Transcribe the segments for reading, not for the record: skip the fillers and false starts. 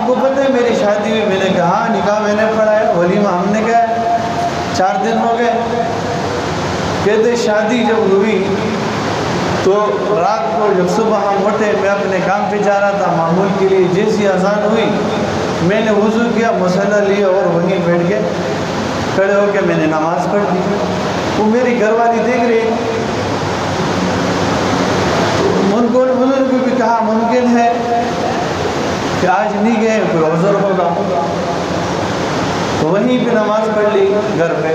آپ کو پتہ ہے میری شادی ہوئی؟ میں نے کہا ہاں نکاح میں نے پڑھا ہے، ولیمہ ہم نے کہا ہے، 4 دن ہو گئے۔ کہتے شادی جب ہوئی تو رات کو جب صبح ہم اٹھے، میں اپنے کام پہ جا رہا تھا معمول کے لیے، جیسی اذان ہوئی میں نے وضو کیا، مصلی لیا اور وہیں بیٹھ کے کھڑے ہو کے میں نے نماز پڑھ دی۔ وہ میری گھر والی دیکھ رہی، ان کو بزرگ بھی کہا ممکن ہے کہ آج نہیں گئے، کوئی عذر ہوگا، تو وہیں پہ نماز پڑھ لی گھر پہ۔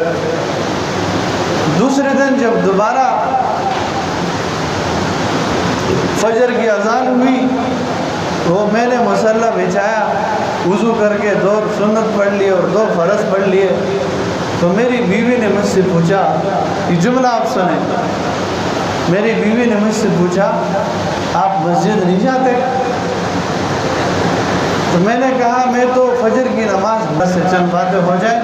دوسرے دن جب دوبارہ فجر کی اذان ہوئی تو میں نے مصلی بچھایا، وضو کر کے 2 سنت پڑھ لیے اور 2 فرض پڑھ لیے۔ تو میری بیوی نے مجھ سے پوچھا، یہ جملہ آپ سنیں، میری بیوی نے مجھ سے پوچھا آپ مسجد نہیں جاتے؟ تو میں نے کہا میں تو فجر کی نماز بس سے چند باتیں ہو جائیں۔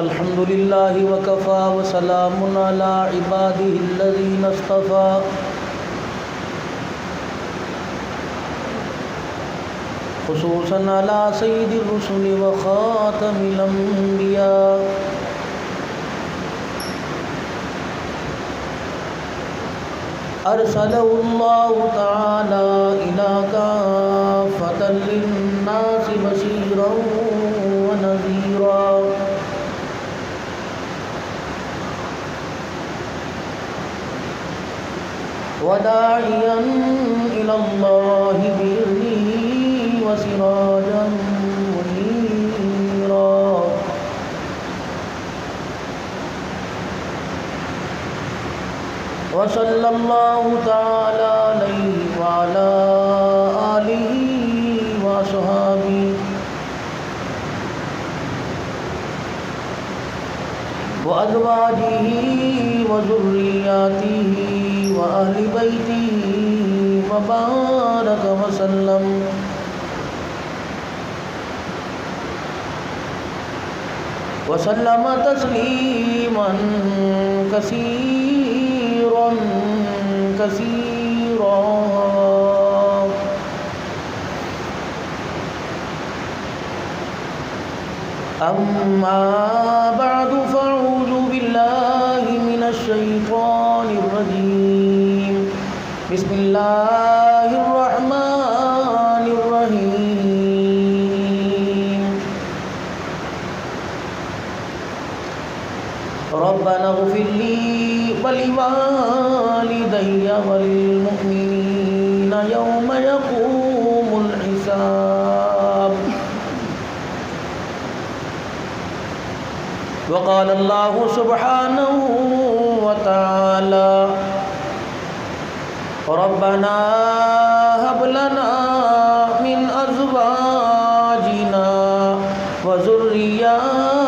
الحمد للہ وکفا وسلام علی عبادہ الذین اصطفیٰ۔ خصوصاً علی سید الرسل وخاتم الانبیاء۔ ارسلہ اللہ تعالی الی کافۃ للناس بشیرا ونذیرا۔ وداعیا الی اللہ بإذنہ وسراجا منیرا۔ وصلی اللہ تعالی علیہ وعلی آلہ وصحبہ وأزواجه وذرياته وأهل بيته وبارك وسلم۔ وسلم تسليما كثيرا كثيرا۔ أما بعد فأعوذ بالله من الشيطان الرجيم۔ بسم الله الرحمن الرحيم۔ ربنا اغفر لي ولوالدي وللمؤمنين يوم يقوم الحساب۔ وقال الله سبحانه وتعالى ربنا هب لنا من أزواجنا وذرياتنا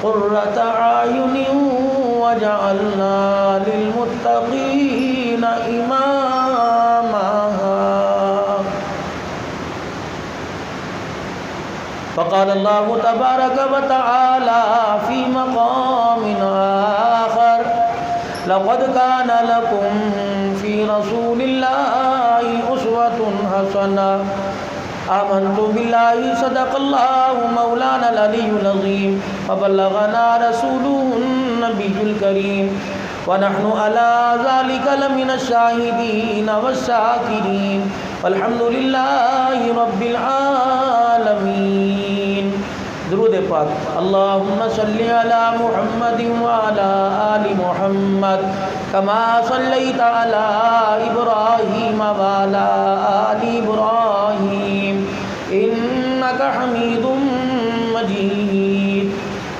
قرة أعين وجعلنا للمتقين إماما۔ فقال الله تبارك وتعالى في مقام آخر لقد كان لكم في رسول الله أسوة حسنة۔ آمنت بالله صدق الله مولانا العلي العظيم وبلغنا رسوله النبي الكريم ونحن على ذلك لمن الشاهدين والشاكرين والحمد لله رب العالمين۔ درود پاک۔ اللهم صل على محمد وعلى آل محمد كما صليت على إبراهيم وعلى آل إبراهيم إنك حميد مجيد۔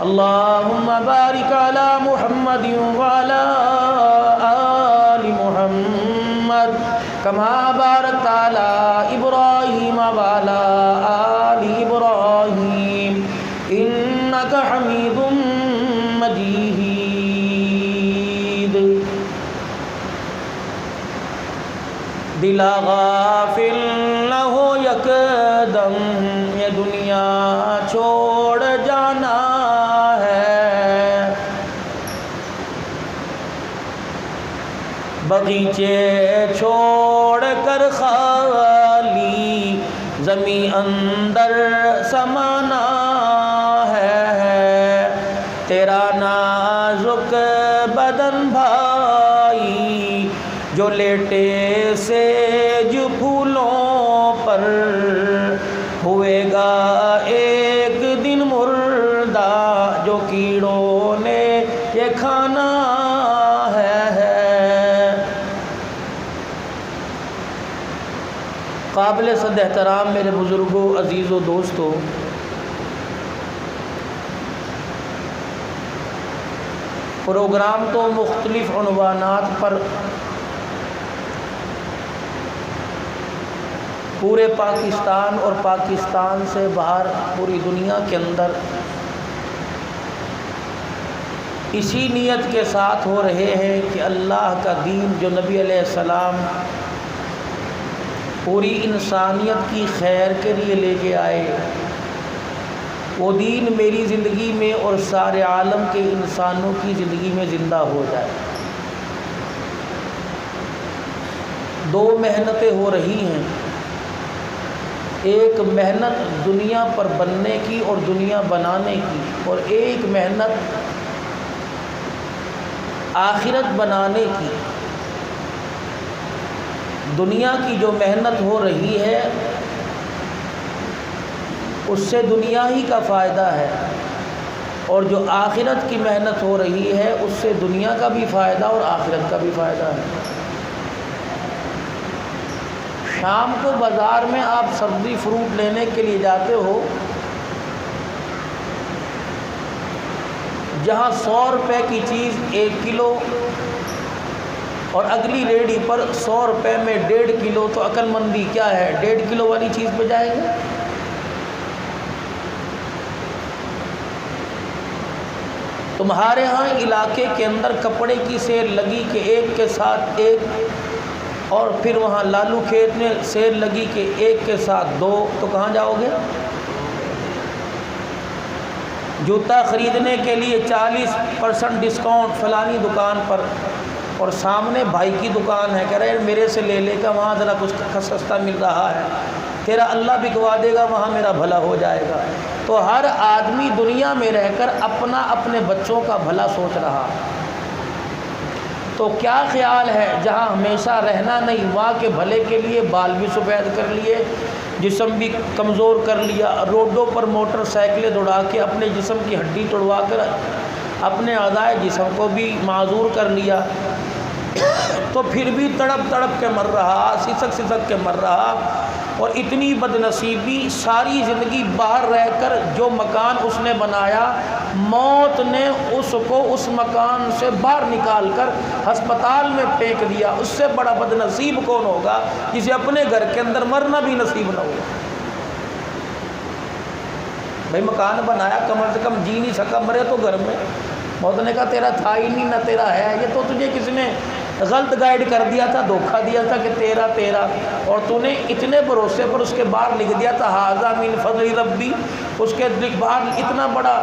اللهم بارك على محمد وعلى آل محمد كما باركت على إبراهيم وعلى آل إبراهيم إنك حميد مجید دلا غافل نہ ہو یکدم یہ دنیا چھوڑ جانا ہے بغیچے چھوڑ کر خالی زمیں اندر سمانا ہے تیرا نازک بدن بھائی جو لیٹے سیج پھولوں پر ہوئے گا ایک دن مردہ جو کیڑوں نے یہ کھانا ہے قابل صد احترام میرے بزرگوں عزیزوں دوستوں پروگرام تو مختلف عنوانات پر پورے پاکستان اور پاکستان سے باہر پوری دنیا کے اندر اسی نیت کے ساتھ ہو رہے ہیں کہ اللہ کا دین جو نبی علیہ السلام پوری انسانیت کی خیر کے لیے لے کے آئے وہ دین میری زندگی میں اور سارے عالم کے انسانوں کی زندگی میں زندہ ہو جائے۔ دو محنتیں ہو رہی ہیں، ایک محنت دنیا پر بننے کی اور دنیا بنانے کی، اور ایک محنت آخرت بنانے کی۔ دنیا کی جو محنت ہو رہی ہے اس سے دنیا ہی کا فائدہ ہے، اور جو آخرت کی محنت ہو رہی ہے اس سے دنیا کا بھی فائدہ اور آخرت کا بھی فائدہ ہے۔ شام کو بازار میں آپ سبزی فروٹ لینے کے لیے جاتے ہو، جہاں 100 روپے کی چیز 1 کلو اور اگلی ریڑھی پر 100 روپے میں 1.5 کلو، تو عقل مندی کیا ہے، 1.5 کلو والی چیز پہ جائے گا۔ تمہارے ہاں علاقے کے اندر کپڑے کی سیل لگی کہ ایک کے ساتھ ایک، اور پھر وہاں لالو کھیت میں سیل لگی کہ ایک کے ساتھ 2، تو کہاں جاؤ گے؟ جوتا خریدنے کے لیے 40% ڈسکاؤنٹ فلانی دکان پر، اور سامنے بھائی کی دکان ہے، کہہ رہے میرے سے لے لے گا، وہاں ذرا کچھ سستا مل رہا ہے، تیرا اللہ بکوا دے گا، وہاں میرا بھلا ہو جائے گا۔ تو ہر آدمی دنیا میں رہ کر اپنے بچوں کا بھلا سوچ رہا۔ تو کیا خیال ہے، جہاں ہمیشہ رہنا نہیں، وہاں کے بھلے کے لیے بال بھی سفید کر لیے، جسم بھی کمزور کر لیا، روڈوں پر موٹر سائیکلیں دوڑا کے اپنے جسم کی ہڈی توڑوا کر اپنے اعضائے جسم کو بھی معذور کر لیا، تو پھر بھی تڑپ تڑپ کے مر رہا، سسک سسک کے مر رہا، اور اتنی بدنصیبی، ساری زندگی باہر رہ کر جو مکان اس نے بنایا، موت نے اس کو اس مکان سے باہر نکال کر ہسپتال میں پھینک دیا۔ اس سے بڑا بدنصیب کون ہوگا جسے اپنے گھر کے اندر مرنا بھی نصیب نہ ہو۔ بھائی مکان بنایا، کم سے کم جی نہیں سکا، مرے تو گھر میں۔ موت نے کہا تیرا تھا ہی نہیں، نہ تیرا ہے، یہ تو تجھے کس نے غلط گائیڈ کر دیا تھا، دھوکہ دیا تھا کہ تیرا تیرا، اور تو نے اتنے بھروسے پر اس کے باہر لکھ دیا تھا ھذا من فضل ربی، اس کے باہر اتنا بڑا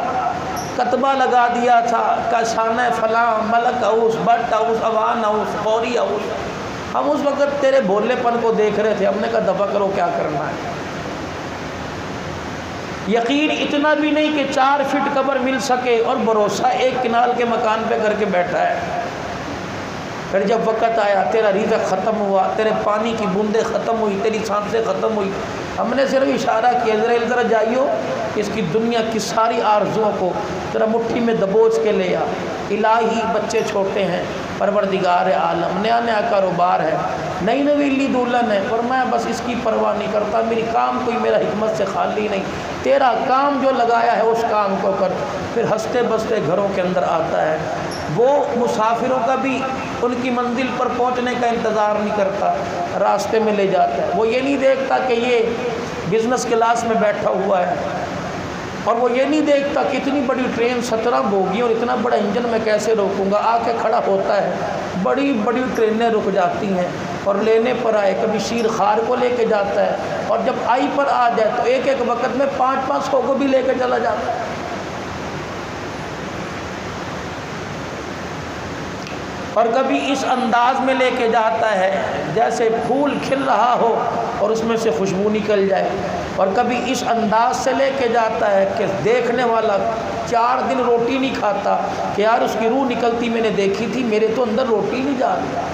کتبہ لگا دیا تھا، کاشانہ فلاں، Malik house, Butt house, Awan house, فوری ہاؤس۔ ہم اس وقت تیرے بھولے پن کو دیکھ رہے تھے، ہم نے کہا دفع کرو، کیا کرنا ہے۔ یقین اتنا بھی نہیں کہ 4 فٹ قبر مل سکے، اور بھروسہ 1 کنال کے مکان پہ کر کے بیٹھا ہے۔ پھر جب وقت آیا، تیرا رزق ختم ہوا، تیرے پانی کی بوندیں ختم ہوئی، تیری سانسیں ختم ہوئی، ہم نے صرف اشارہ کیا، ذرا جائیو، اس کی دنیا کی ساری آرزوؤں کو ذرا مٹھی میں دبوچ کے لے آ۔ الہی بچے چھوٹے ہیں، پروردگار عالم، نیا نیا کاروبار ہے، نئی نویلی دلہن ہے، فرمایا بس اس کی پرواہ نہیں کرتا، میری کام کوئی میرا حکمت سے خالی نہیں، تیرا کام جو لگایا ہے اس کام کو کر۔ پھر ہنستے بستے گھروں کے اندر آتا ہے، وہ مسافروں کا بھی ان کی منزل پر پہنچنے کا انتظار نہیں کرتا، راستے میں لے جاتا ہے۔ وہ یہ نہیں دیکھتا کہ یہ بزنس کلاس میں بیٹھا ہوا ہے، اور وہ یہ نہیں دیکھتا کہ اتنی بڑی ٹرین 17 بوگی اور اتنا بڑا انجن میں کیسے روکوں گا، آ کے کھڑا ہوتا ہے، بڑی بڑی ٹرینیں رک جاتی ہیں اور لینے پر آئے، کبھی شیر خار کو لے کے جاتا ہے، اور جب آئی پر آ جائے تو ایک ایک وقت میں 500 کو بھی لے کے چلا جاتا ہے۔ اور کبھی اس انداز میں لے کے جاتا ہے جیسے پھول کھل رہا ہو اور اس میں سے خوشبو نکل جائے، اور کبھی اس انداز سے لے کے جاتا ہے کہ دیکھنے والا 4 دن روٹی نہیں کھاتا کہ یار اس کی روح نکلتی میں نے دیکھی تھی، میرے تو اندر روٹی نہیں جا رہی۔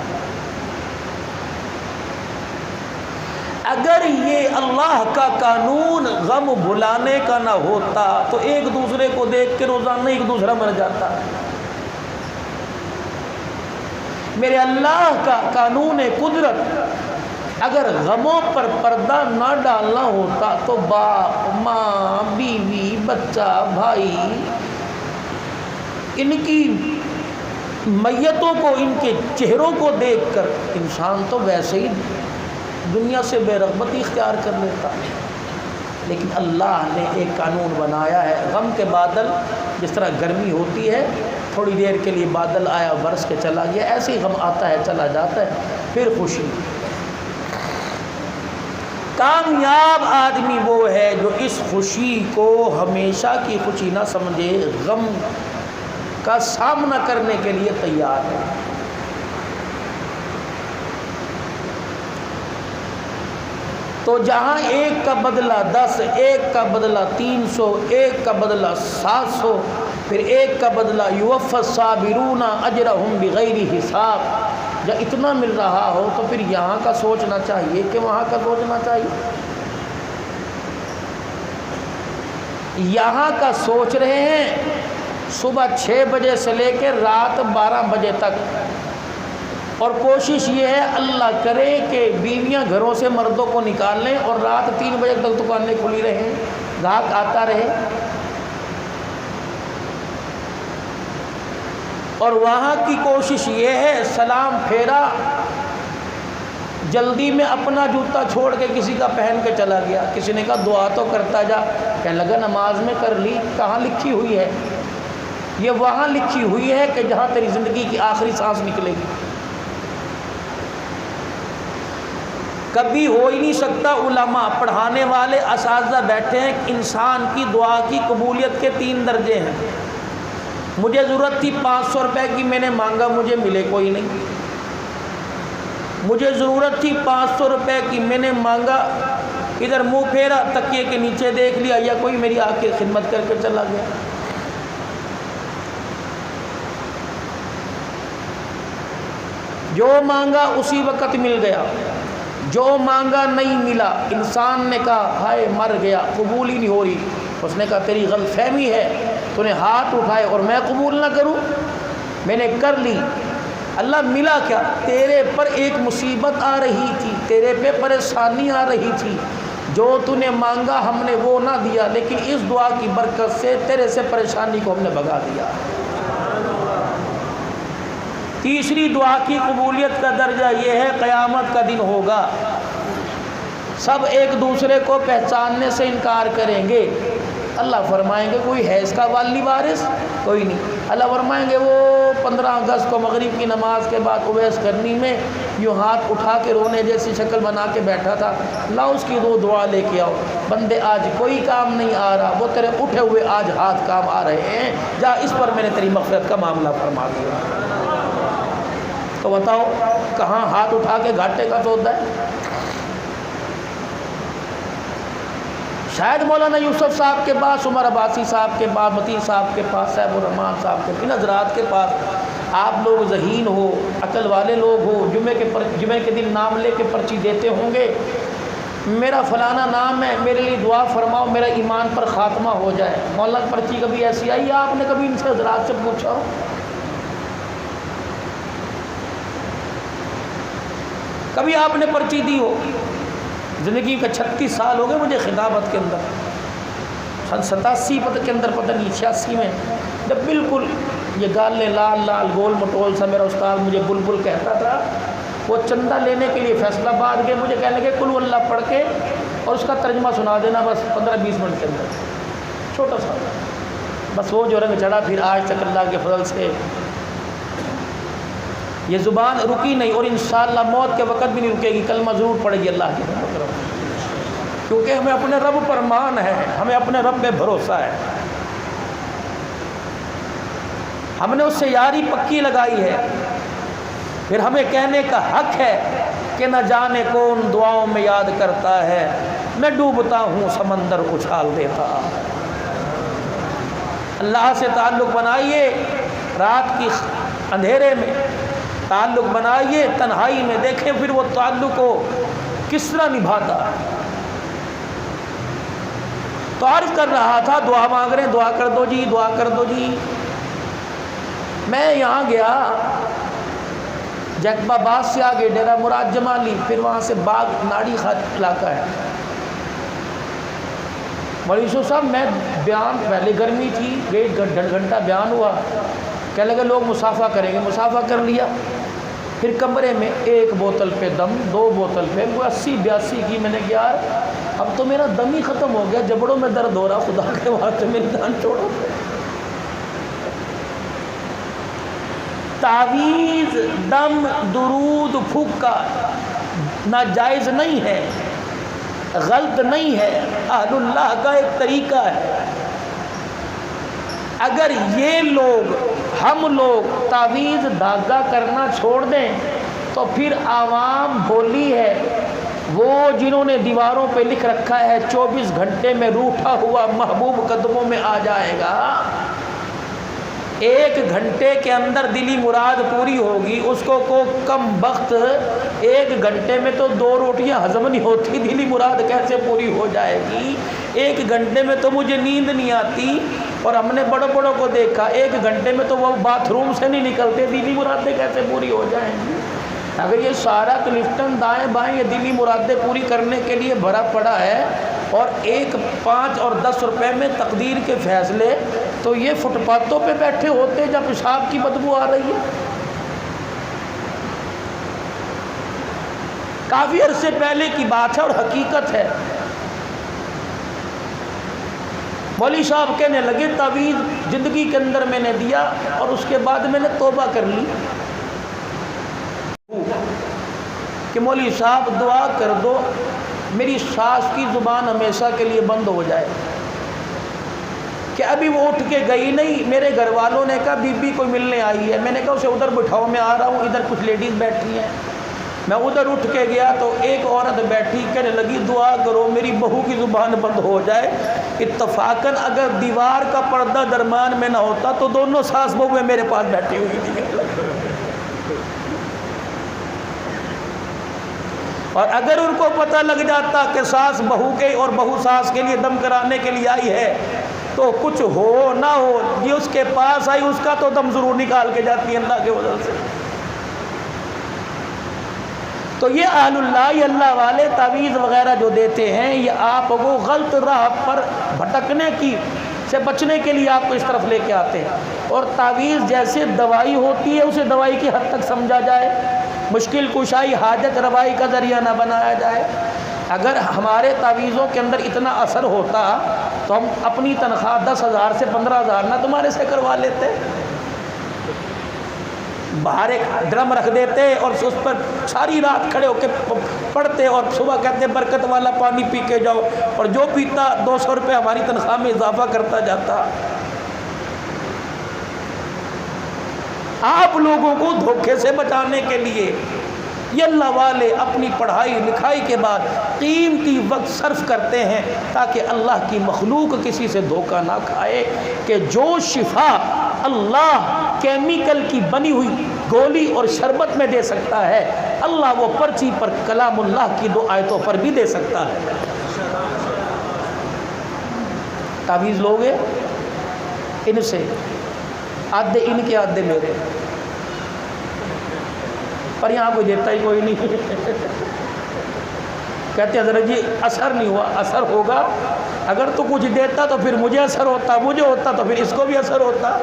اگر یہ اللہ کا قانون غم بھلانے کا نہ ہوتا تو ایک دوسرے کو دیکھ کے روزانہ ایک دوسرا مر جاتا۔ میرے اللہ کا قانون قدرت اگر غموں پر پردہ نہ ڈالنا ہوتا تو باپ، ماں، بیوی، بچہ، بھائی، ان کی میتوں کو، ان کے چہروں کو دیکھ کر انسان تو ویسے ہی دنیا سے بے رغبتی اختیار کر لیتا۔ لیکن اللہ نے ایک قانون بنایا ہے، غم کے بادل جس طرح گرمی ہوتی ہے، تھوڑی دیر کے لیے بادل آیا برس کے چلا گیا، ایسے ہی غم آتا ہے چلا جاتا ہے، پھر خوشی۔ کامیاب آدمی وہ ہے جو اس خوشی کو ہمیشہ کی خوشی نہ سمجھے، غم کا سامنا کرنے کے لیے تیار ہے۔ تو جہاں ایک کا بدلہ 10، ایک کا بدلہ 300، ایک کا بدلہ 700، پھر ایک کا بدلہ یوفی الصابرون اجرہم بغیر حساب، جب اتنا مل رہا ہو تو پھر یہاں کا سوچنا چاہیے کہ وہاں کا سوچنا چاہیے۔ یہاں کا سوچ رہے ہیں صبح 6 بجے سے لے کے رات 12 بجے تک، اور کوشش یہ ہے اللہ کرے کہ بیویاں گھروں سے مردوں کو نکال لیں اور رات 3 بجے تک دکانیں کھلی رہیں، گاہک آتا رہے۔ اور وہاں کی کوشش یہ ہے سلام پھیرا، جلدی میں اپنا جوتا چھوڑ کے کسی کا پہن کے چلا گیا، کسی نے کہا دعا تو کرتا جا، کہنے لگا نماز میں کر لی۔ کہاں لکھی ہوئی ہے؟ یہ وہاں لکھی ہوئی ہے کہ جہاں تیری زندگی کی آخری سانس نکلے گی۔ کبھی ہو ہی نہیں سکتا، علماء پڑھانے والے اساتذہ بیٹھے ہیں، انسان کی دعا کی قبولیت کے 3 درجے ہیں۔ مجھے ضرورت تھی 500 روپے کی، میں نے مانگا مجھے ملے کوئی نہیں۔ مجھے ضرورت تھی 500 روپے کی، میں نے مانگا، ادھر منہ پھیرا، تکیے کے نیچے دیکھ لیا، یا کوئی میری آ کے خدمت کر کے چلا گیا۔ جو مانگا اسی وقت مل گیا، جو مانگا نہیں ملا۔ انسان نے کہا ہائے مر گیا، قبول ہی نہیں ہو رہی۔ اس نے کہا تیری غلط فہمی ہے، تو نے ہاتھ اٹھائے اور میں قبول نہ کروں؟ میں نے کر لی۔ اللہ ملا کیا؟ تیرے پر ایک مصیبت آ رہی تھی، تیرے پہ پریشانی آ رہی تھی، جو تو نے مانگا ہم نے وہ نہ دیا، لیکن اس دعا کی برکت سے تیرے سے پریشانی کو ہم نے بھگا دیا۔ تیسری دعا کی قبولیت کا درجہ یہ ہے قیامت کا دن ہوگا، سب ایک دوسرے کو پہچاننے سے انکار کریں گے۔ اللہ فرمائیں گے کوئی ہے اس کا والی وارث؟ کوئی نہیں۔ اللہ فرمائیں گے وہ 15 اگست کو مغرب کی نماز کے بعد اویس کرنی میں یوں ہاتھ اٹھا کے رونے جیسی شکل بنا کے بیٹھا تھا، لاؤ اس کی وہ دعا لے کے آؤ۔ بندے آج کوئی کام نہیں آ رہا، وہ تیرے اٹھے ہوئے آج ہاتھ کام آ رہے ہیں، جا اس پر میں نے تیری مغفرت کا معاملہ فرما دیا۔ تو بتاؤ کہاں ہاتھ اٹھا کے گھاٹے کا سودا ہے؟ شاید مولانا یوسف صاحب کے پاس، عمر عباسی صاحب کے پاس، متین صاحب کے پاس، صاحب الرحمان صاحب کے، ان حضرات کے پاس آپ لوگ ذہین ہو، عقل والے لوگ ہو، جمعے کے دن نام لے کے پرچی دیتے ہوں گے، میرا فلانا نام ہے، میرے لیے دعا فرماؤ میرا ایمان پر خاتمہ ہو جائے۔ مولانا پرچی کبھی ایسی آئی؟ آپ نے کبھی ان سے حضرات سے پوچھا ہو؟ کبھی آپ نے پرچی دی ہو؟ زندگی کا 36 سال ہو گئے مجھے خطابت کے اندر، سن 87 کے اندر پتہ نہیں 86 میں، جب بالکل یہ گالیں لال لال گول مٹول سا میرا استاد مجھے بلبل کہتا تھا، وہ چندہ لینے کے لیے فیصلہ آباد گئے، مجھے کہنے لگے کل اللہ پڑھ کے اور اس کا ترجمہ سنا دینا بس 15-20 منٹ کے اندر۔ چھوٹا سا، بس وہ جو رنگ چڑھا پھر آج تک اللہ کے فضل سے یہ زبان رکی نہیں، اور انشاءاللہ موت کے وقت بھی نہیں رکے گی، کلمہ ضرور پڑے گی اللہ کی طرف، کیونکہ ہمیں اپنے رب پر مان ہے، ہمیں اپنے رب پہ بھروسہ ہے، ہم نے اس سے یاری پکی لگائی ہے، پھر ہمیں کہنے کا حق ہے کہ نہ جانے کون دعاؤں میں یاد کرتا ہے، میں ڈوبتا ہوں سمندر اچھال دیتا۔ اللہ سے تعلق بنائیے، رات کی اندھیرے میں تعلق بنائیے، تنہائی میں دیکھیں پھر وہ تعلق کو کس طرح نبھاتا ہے۔ تو عرض کر رہا تھا دعا مانگ رہے ہیں، دعا کر دو جی، دعا کر دو جی۔ میں یہاں گیا جیکبا باز سے آگے ڈیرہ مراد جمالی، پھر وہاں سے باغ ناڑی خط علاقہ ہے۔ مولوی یوسف صاحب میں بیان، پہلے گرمی تھی، 1.5 گھنٹہ بیان ہوا، کہنے لگے لوگ مسافہ کریں گے، مسافہ کر لیا، پھر کمرے میں 1 بوتل پہ دم، 2 بوتل پہ، وہ 80-82 کی، میں نے کہا یار اب تو میرا دم ہی ختم ہو گیا، جبڑوں میں درد ہو رہا، خدا کے واسطے میری جان چھوڑو۔ تعویذ، دم، درود، پھونکا ناجائز نہیں ہے، غلط نہیں ہے، اہل اللہ کا ایک طریقہ ہے۔ اگر یہ لوگ، ہم لوگ تعویذ دھاگا کرنا چھوڑ دیں تو پھر عوام بھولی ہے، وہ جنہوں نے دیواروں پہ لکھ رکھا ہے 24 گھنٹے میں روٹھا ہوا محبوب قدموں میں آ جائے گا، 1 گھنٹے کے اندر دلی مراد پوری ہوگی، اس کو کم بخت 1 گھنٹے میں تو 2 روٹیاں ہضم نہیں ہوتی، دلی مراد کیسے پوری ہو جائے گی؟ 1 گھنٹے میں تو مجھے نیند نہیں آتی، اور ہم نے بڑوں بڑوں کو دیکھا 1 گھنٹے میں تو وہ باتھ روم سے نہیں نکلتے، دلی مرادیں کیسے پوری ہو جائیں گی؟ اگر یہ سارا کلفٹن دائیں بائیں یہ دلی مرادیں پوری کرنے کے لیے بھرا پڑا ہے، اور 1 5 اور 10 روپے میں تقدیر کے فیصلے، تو یہ فٹ پاتھوں پہ بیٹھے ہوتے جب پیشاب کی بدبو آ رہی ہے۔ کافی عرصے پہلے کی بات ہے اور حقیقت ہے۔ مولوی صاحب کہنے لگے تعویذ زندگی کے اندر میں نے دیا اور اس کے بعد میں نے توبہ کر لی کہ مولوی صاحب دعا کر دو میری ساس کی زبان ہمیشہ کے لیے بند ہو جائے، کہ ابھی وہ اٹھ کے گئی نہیں، میرے گھر والوں نے کہا بی بی کوئی ملنے آئی ہے، میں نے کہا اسے ادھر بٹھاؤ، میں آ رہا ہوں، ادھر کچھ لیڈیز بیٹھی ہیں۔ میں ادھر اٹھ کے گیا تو ایک عورت بیٹھی، کہنے لگی دعا کرو میری بہو کی زبان بند ہو جائے۔ اتفاقاً اگر دیوار کا پردہ درمیان میں نہ ہوتا تو دونوں ساس بہویں میرے پاس بیٹھی ہوئی تھی، اور اگر ان کو پتہ لگ جاتا کہ ساس بہو کے اور بہو ساس کے لیے دم کرانے کے لیے آئی ہے تو کچھ ہو نہ ہو، یہ اس کے پاس آئی، اس کا تو دم ضرور نکال کے جاتی ہے اللہ کے وجہ سے۔ تو یہ اہل اللہ، یہ اللہ والے تعویذ وغیرہ جو دیتے ہیں، یہ آپ کو غلط راہ پر بھٹکنے کی سے بچنے کے لیے آپ کو اس طرف لے کے آتے ہیں۔ اور تعویذ جیسے دوائی ہوتی ہے، اسے دوائی کی حد تک سمجھا جائے، مشکل کشائی حاجت روائی کا ذریعہ نہ بنایا جائے۔ اگر ہمارے تعویذوں کے اندر اتنا اثر ہوتا تو ہم اپنی تنخواہ 10,000 سے 15,000 نہ تمہارے سے کروا لیتے، باہر ایک ڈرم رکھ دیتے اور اس پر ساری رات کھڑے ہو کے پڑھتے، اور صبح کہتے برکت والا پانی پی کے جاؤ، اور جو پیتا 200 روپے ہماری تنخواہ میں اضافہ کرتا جاتا۔ آپ لوگوں کو دھوکے سے بچانے کے لیے یہ اللہ والے اپنی پڑھائی لکھائی کے بعد قیمتی وقت صرف کرتے ہیں تاکہ اللہ کی مخلوق کسی سے دھوکہ نہ کھائے، کہ جو شفا اللہ کیمیکل کی بنی ہوئی گولی اور شربت میں دے سکتا ہے، اللہ وہ پرچی پر کلام اللہ کی 2 آیتوں پر بھی دے سکتا ہے۔ تعویذ لوگے ان سے، آدھے ان کے آدھے میرے، پر یہاں کوئی دیتا ہی کوئی نہیں۔ کہتے ہیں حضرت جی اثر نہیں ہوا، اثر ہوگا، اگر تو کچھ دیتا تو پھر مجھے اثر ہوتا، مجھے ہوتا تو پھر اس کو بھی اثر ہوتا۔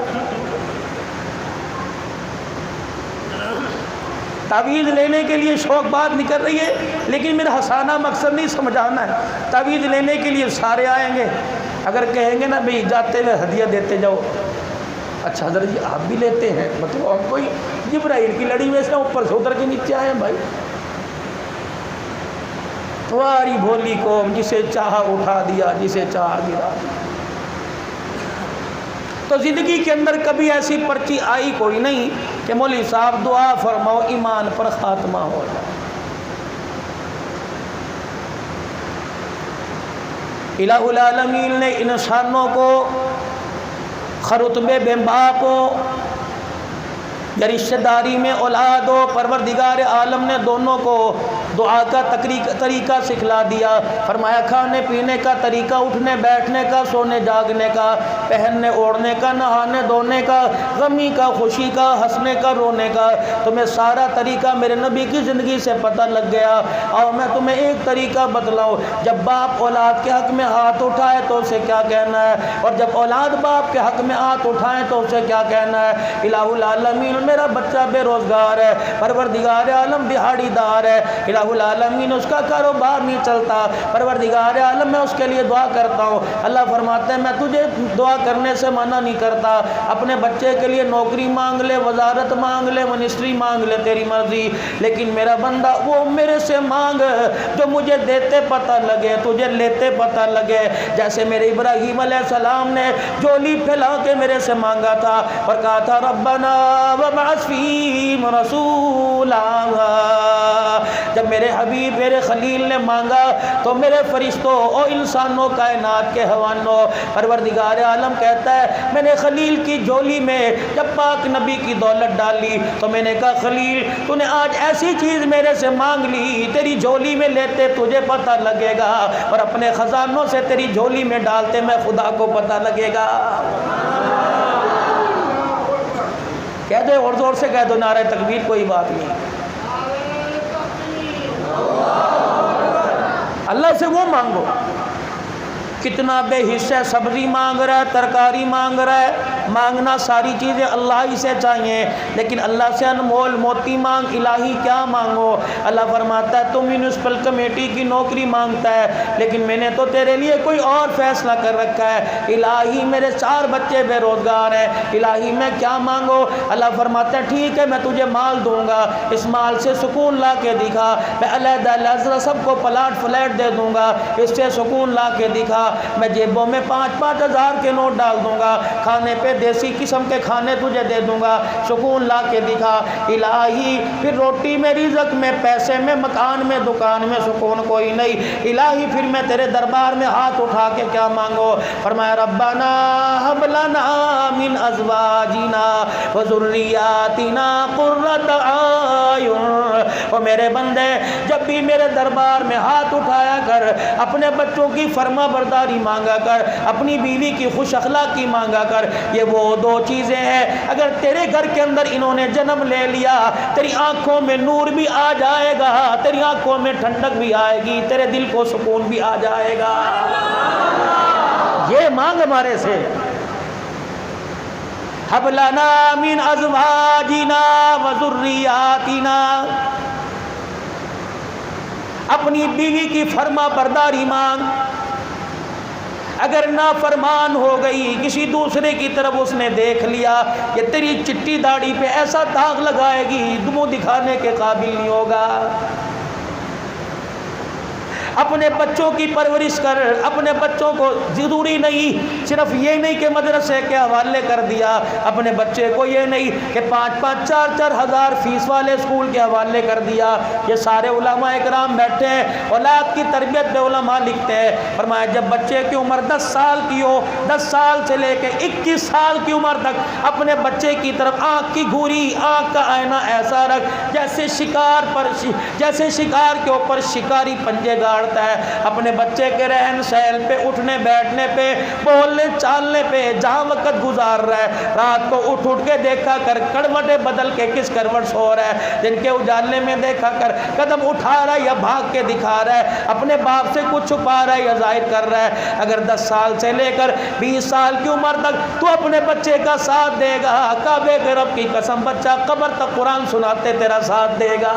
تعویذ لینے کے لیے شوق بات نہیں کر رہی ہے، لیکن میرا ہنسانا مقصد نہیں، سمجھانا ہے۔ تعویذ لینے کے لیے سارے آئیں گے، اگر کہیں گے نا بھئی جاتے ہوئے ہدیہ دیتے جاؤ، اچھا حضرت جی آپ بھی لیتے ہیں، مطلب ہم کوئی جبرائیل کی لڑی میں سے اوپر سے اتر کے نیچے آئے ہیں بھائی؟ تمہاری بھولی قوم، جسے چاہا اٹھا دیا، جسے چاہا گرا دیا۔ تو زندگی کے اندر کبھی ایسی پرچی آئی کوئی نہیں کہ مولوی صاحب دعا فرماؤ ایمان پر خاتمہ ہو جائے۔ الہ العالمین نے انسانوں کو خرطبے بے باپ ہو یا رشتہ داری میں اولاد ہو، پروردگار عالم نے دونوں کو دعا کا طریقہ سکھلا دیا۔ فرمایا کھانے پینے کا طریقہ، اٹھنے بیٹھنے کا، سونے جاگنے کا، پہننے اوڑھنے کا، نہانے دھونے کا، غمی کا، خوشی کا، ہنسنے کا، رونے کا، تمہیں سارا طریقہ میرے نبی کی زندگی سے پتہ لگ گیا۔ اور میں تمہیں ایک طریقہ بتلاؤں، جب باپ اولاد کے حق میں ہاتھ اٹھائے تو اسے کیا کہنا ہے، اور جب اولاد باپ کے حق میں ہاتھ اٹھائیں تو اسے کیا کہنا ہے۔ الہ العالمین میرا بچہ بے روزگار ہے، پروردگار عالم دہاڑی دار ہے، الہ العالمین اس کا کاروبار نہیں چلتا، پروردگار عالم میں اس کے لیے دعا کرتا ہوں۔ اللہ فرماتے ہیں میں تجھے دعا کرنے سے منع نہیں کرتا، اپنے بچے کے لیے نوکری مانگ لے، وزارت مانگ لے، منسٹری مانگ لے، تیری مرضی، لیکن میرا بندہ وہ میرے سے مانگ جو مجھے دیتے پتہ لگے، تجھے لیتے پتہ لگے۔ جیسے میرے ابراہیم علیہ السلام نے جولی پھیلا کے میرے سے مانگا تھا اور کہا تھا ربنا وابعث فیہم رسولا، جب میرے حبیب میرے خلیل نے مانگا تو میرے فرشتوں اور انسانوں کائنات کے حوانوں پروردگار عالم کہتا ہے میں نے خلیل کی جولی میں جب پاک نبی کی دولت ڈالی تو میں نے کہا خلیل تو نے آج ایسی چیز میرے سے مانگ لی، تیری جولی میں لیتے تجھے پتہ لگے گا اور اپنے خزانوں سے تیری جولی میں ڈالتے میں خدا کو پتہ لگے گا۔ کہہ دو اور زور سے کہہ دو نعرہ تکبیر، کوئی بات نہیں۔ اللہ سے وہ مانگو، کتنا بے حصہ سبزی مانگ رہا ہے، ترکاری مانگ رہا ہے، مانگنا ساری چیزیں اللہ ہی سے چاہیے، لیکن اللہ سے انمول موتی مانگ، الہی کیا مانگو۔ اللہ فرماتا ہے تم میونسپل کمیٹی کی نوکری مانگتا ہے لیکن میں نے تو تیرے لیے کوئی اور فیصلہ کر رکھا ہے، الہی میرے 4 بچے بے روزگار ہیں، الہی میں کیا مانگو۔ اللہ فرماتا ہے ٹھیک ہے میں تجھے مال دوں گا، اس مال سے سکون لا کے دکھا، میں علیحدہ علیحدہ سب کو پلاٹ فلیٹ دے دوں گا، اس سے سکون لا کے دکھا، میں جیبوں میں 5-5 ہزار کے نوٹ ڈال دوں گا، کھانے پہ دیسی قسم کے کھانے تجھے دے دوں گا، سکون لا کے دکھا۔ الہی پھر روٹی میں، رزق میں، پیسے میں، مکان میں، دکان میں سکون کوئی نہیں، الہی پھر میں تیرے دربار میں ہاتھ اٹھا کے کیا مانگو۔ فرمایا ربنا ہب لنا من ازواجنا وذریاتنا قرۃ اعین، او میرے بندے جب بھی میرے دربار میں ہاتھ اٹھایا کر، اپنے بچوں کی فرما برداری مانگا کر، اپنی بیوی کی خوش اخلاقی مانگا کر، یہ وہ 2 چیزیں ہیں اگر تیرے گھر کے اندر انہوں نے جنم لے لیا تیری آنکھوں میں نور بھی آ جائے گا، تیری آنکھوں میں ٹھنڈک بھی آئے گی، تیرے دل کو سکون بھی آ جائے گا۔ یہ مانگ ہمارے سے، ہب لنا من ازواجنا وذریاتنا، اپنی بیوی کی فرما برداری مانگ، اگر نافرمان ہو گئی، کسی دوسرے کی طرف اس نے دیکھ لیا، یہ تیری چٹی داڑھی پہ ایسا داغ لگائے گی منہ دکھانے کے قابل نہیں ہوگا۔ اپنے بچوں کی پرورش کر، اپنے بچوں کو ضروری نہیں صرف یہ نہیں کہ مدرسے کے حوالے کر دیا، اپنے بچے کو یہ نہیں کہ 5-5 4-4 ہزار فیس والے اسکول کے حوالے کر دیا۔ یہ سارے علماء اکرام بیٹھے ہیں، اولاد کی تربیت پہ علماء لکھتے ہیں، فرمایا جب بچے کی عمر 10 سال کی ہو، 10 سال سے لے کے 21 سال کی عمر تک اپنے بچے کی طرف آنکھ کی گھوری، آنکھ کا آئینہ ایسا رکھ جیسے شکار کے اوپر شکاری پنجے گاڑتا ہے، اپنے بچے کے رہن سہن پہ، اٹھنے بیٹھنے پہ، بولنے چالنے پہ، جہاں وقت گزار رہا ہے رات کو اٹھ کے دیکھا کر، کروٹیں بدل کے کس کروٹ سو رہا ہے، دن کے اجالے میں دیکھا کر قدم اٹھا رہا ہے یا بھاگ کے دکھا رہا ہے، اپنے باپ سے کچھ چھپا رہا ہے یا ظاہر کر رہا ہے۔ اگر 10 سال سے لے کر 20 سال کی عمر تک تو اپنے بچے کا ساتھ دے گا، کعبے کے رب کی قسم بچہ قبر تک قرآن سناتے تیرا ساتھ دے گا۔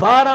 12